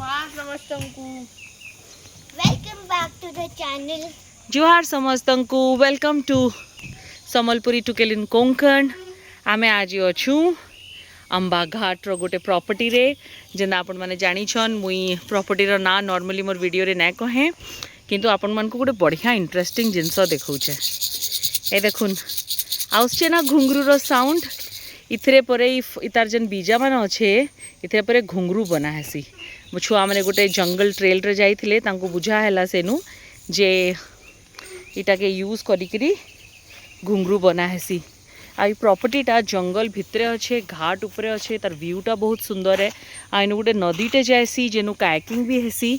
जुहार समस्तंकु welcome back to the channel. जुहार समस्तंकु वेलकम टू समलपुरी टू केलिन कोंकण। आमे आज अछु अंबा घाट रो गोटे प्रॉपर्टी रे जेना आपण माने जानी छन। मुई प्रॉपर्टी रो ना नॉर्मली मोर वीडियो रे ना कहे किंतु आपण मन को गोटे बढ़िया इंटरेस्टिंग जिनस देखौछे। ए देखुन आउछे ना घुंगरू रो साउंड। इथरे परे इतार जेन बीजा मान अच्छे इथरे परे घुंगरू बना हेसी। मो छुआ मैंने गोटे जंगल ट्रेल रे जाइथिले तांको बुझा हैला सेनु जे इटा के यूज करिकरी घुंगरू बना हेसी। आई प्रॉपर्टीटा जंगल भितरे अच्छे घाट उपरे अच्छे तार व्यूटा बहुत सुंदर है। आइनु गोटे नदीटे जाएसी जेनु कायाकिंग भी हेसी।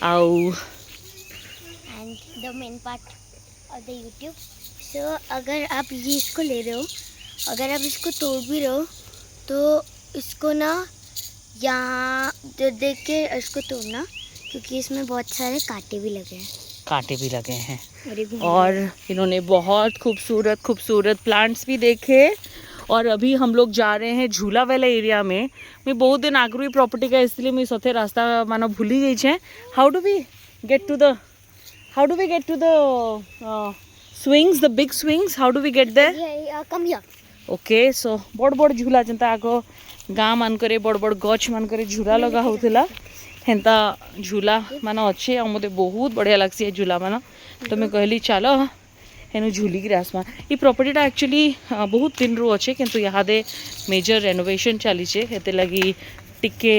आउ and the main part of the YouTube. So अगर आप ये इसको ले रहे हो, अगर आप इसको तोड़ भी रहे हो तो इसको ना यहाँ देख के इसको तोड़ना, क्योंकि इसमें बहुत सारे कांटे भी लगे हैं। कांटे भी लगे हैं और इन्होंने बहुत खूबसूरत खूबसूरत प्लांट्स भी देखे। और अभी हम लोग जा रहे हैं झूला वाला एरिया में। मैं बहुत दिन आगरू प्रॉपर्टी का इसलिए मैं सथे रास्ता मानो भूली गई छे। How do we get to the swings, the big swings? How do we get there? Come here. Okay so बड़ बड़ झूला जनता आग गाँ मानकरे बड़ बड़ गछ मानकरे झूला लगा होता हेन्ता झूला मान अच्छे और मत बहुत बढ़िया लगसी झूला मान। तो मैं कहली चल हेनु झूलिक आसमा। ये प्रॉपर्टीटा एक्चुअली बहुत दिन रू अच्छे किंतु यहाँ दे मेजर रेनोवेशन चली हेते लगी टिके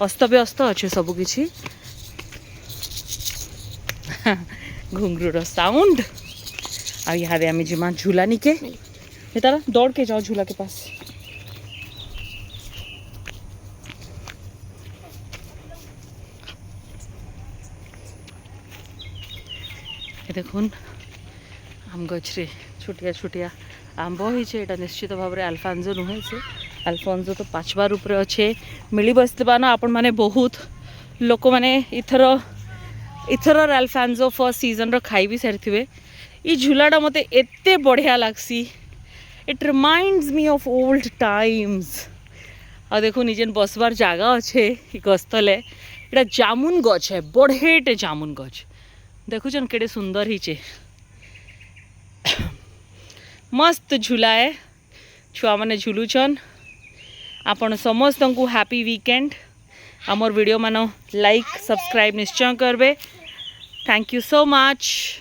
अस्त व्यस्त अच्छे सबकि। घुंगरूर साउंड आ यहाँ आम जिमा झूला निके तारा दौड़ के जाओ झूला के पास। देखुन आम गछरे छोटिया छोटिया आंब होइछे। एटा निश्चित भाव में अल्फांजो नुहे से अल्फांजो तो पाचवा रूप रे अच्छे मिली बसते ना आपण माने बहुत लोक माने इथर अल्फांजो फर्स्ट सीजन रो खाई भी सारी। ये झूलाटा मते एते बढ़िया लगसी। It reminds me of old times. आ देखो निजेन बसबार जगह अच्छे गस्तले एटा जामुन गछ है बढ़ेटे जामुन गछ देखुचन केड़े सुंदर हिचे। मस्त झूला है छुआ माने झूलुचन। आपण समस्त को हैप्पी वीकेंड। आमर वीडियो मानो लाइक सब्सक्राइब निश्चय करबे। Thank you so much.